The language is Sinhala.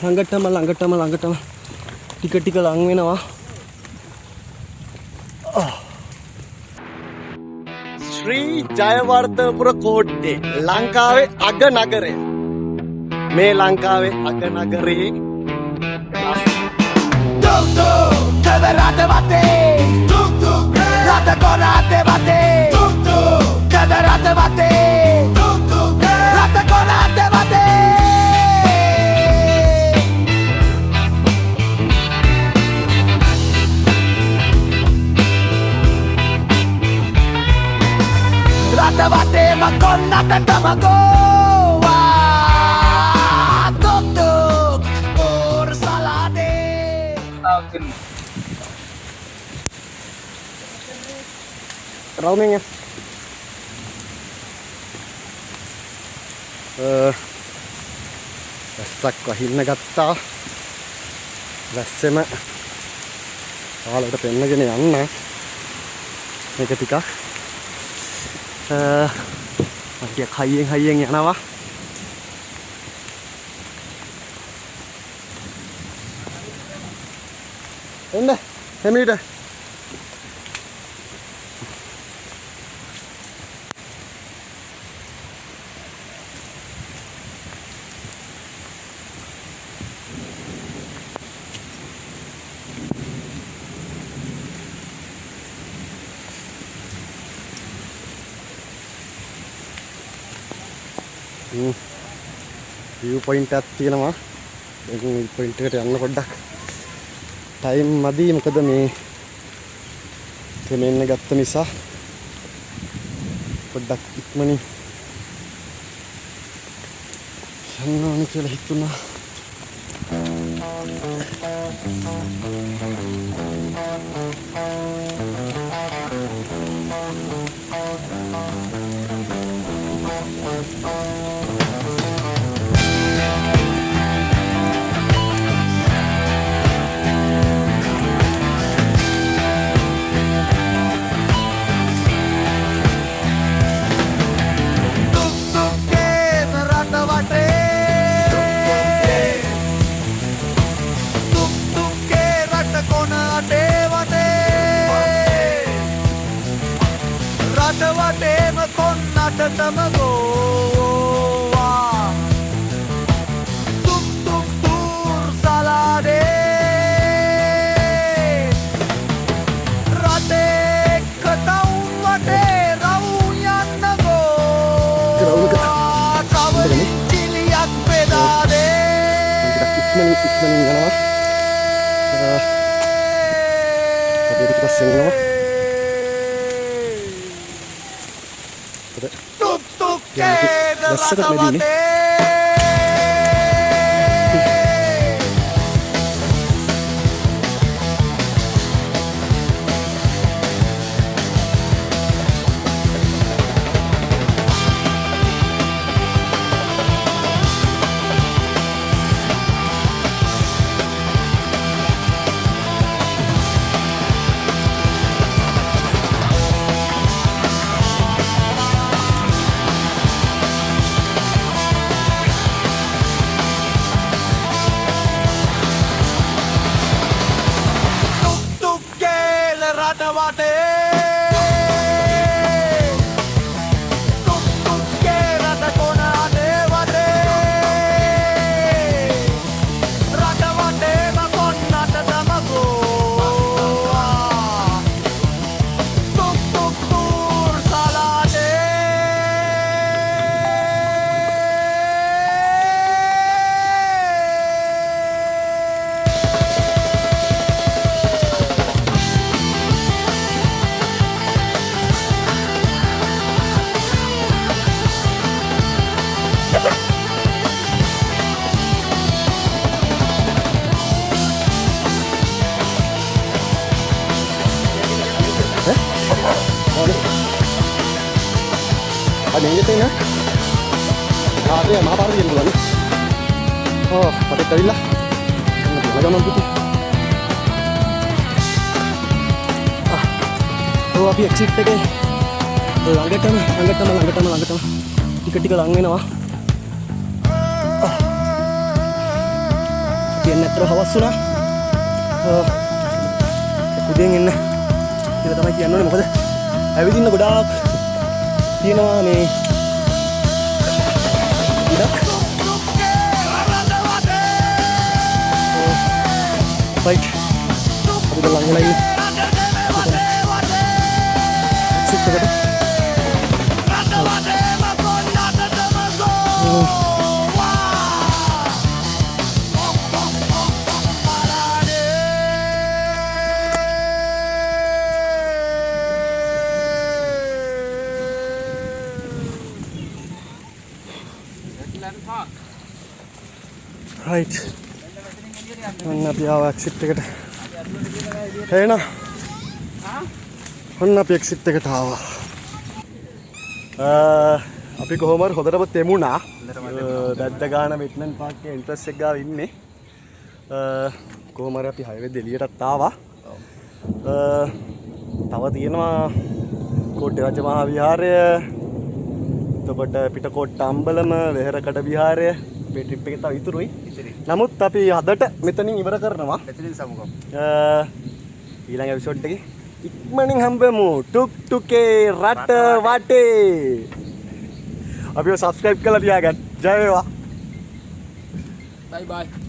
ළඟටම ටික ලං වෙනවා. ශ්‍රී ජයවර්ධනපුර කෝට්ටේ ලංකාවේ අග නගරය. මේ ලංකාවේ අග නගරේ tuk tuk කද රට වටේ tuk tuk රට කොරාතේ වටේ tuk tuk කද රට වටේ tuk tuk රට කොරාතේ වටේ රට වටේ මකොන්නට තමගෝවා tuk tuk පෝර් සලාදේ රවුමින් වැස්සක් වහින්න ගත්තා. වැස්සෙම ඔයාලට පෙන්නගෙන යන්න. මේක ටිකක් ටිකක් හයියෙන් යනවා. එන්න හැමීට view point එකක් තියෙනවා. ඒක view point එකට යන්න පොඩ්ඩක් ටයිම් මදි. මොකද මේ කෙමෙන්න ගත්ත නිසා පොඩ්ඩක් ඉක්මනින් යන්න ඕනේ කියලා හිතුණා. තමගෝවා tuk tuk පෝර් සලාදේ රටේ කතවුන් වටේ රවුම් යන්නගෝවා කවලින් චිලියක් බෙදාදේ ඉක්මනින් යනවා. අපි ටික පස්සේ යනවා. tuk tuk කේද රට වටේ ada yang gitu ya. Ada yang apa yang duluan? Oh, pakai tadi lah. Agak mampu tuh. Oh, අපි එක්සිට් එකේ ළඟටම ටික ලං වෙනවා. විතර හවස් වුණා. උදේන් එන්න කියලා තමයි කියන්න ඕනේ. මොකද ඇවිදින්න ගොඩාක් තියෙනවා මේ ඉඩක්. රයිට්. අපි දැන් ලඟ වෙලා ඉන්නේ. එක්සිට් එකට. රයිට්. ඔන්න අපි ආවා එක්සිට් එකට. එහෙනම් ඔන්න අපි එක්සිට් එකට ආවා. අපි කොහොම හරි හොඳටම තෙමුණා. දැද්ද ගාන වෙට්ලන්ඩ් පාර්ක් එකේ එන්ට්‍රන්ස් එක ගාව ඉන්නේ. කොහොම හරි අපි හයිවේ දෙලියටත් ආවා. තව තියෙනවා කෝට්ටේ රජ මහා විහාරය. එතකොට පිටකොට්ට අම්බලම වෙහෙරකඩ විහාරය. මේ ට්‍රිප් එකේ තව ඉතුරුයි. නමුත් අපි අදට මෙතනින් ඉවර කරනවා. මෙතනින් සමුගමු. ඊළඟ එපිසෝඩ් එකේ ඉක්මනින් හම්බෙමු. ටුක් ටුකේ රට වටේ. අපිව සබ්ස්ක්‍රයිබ් කරලා තියාගන්න. ජය වේවා. Bye bye.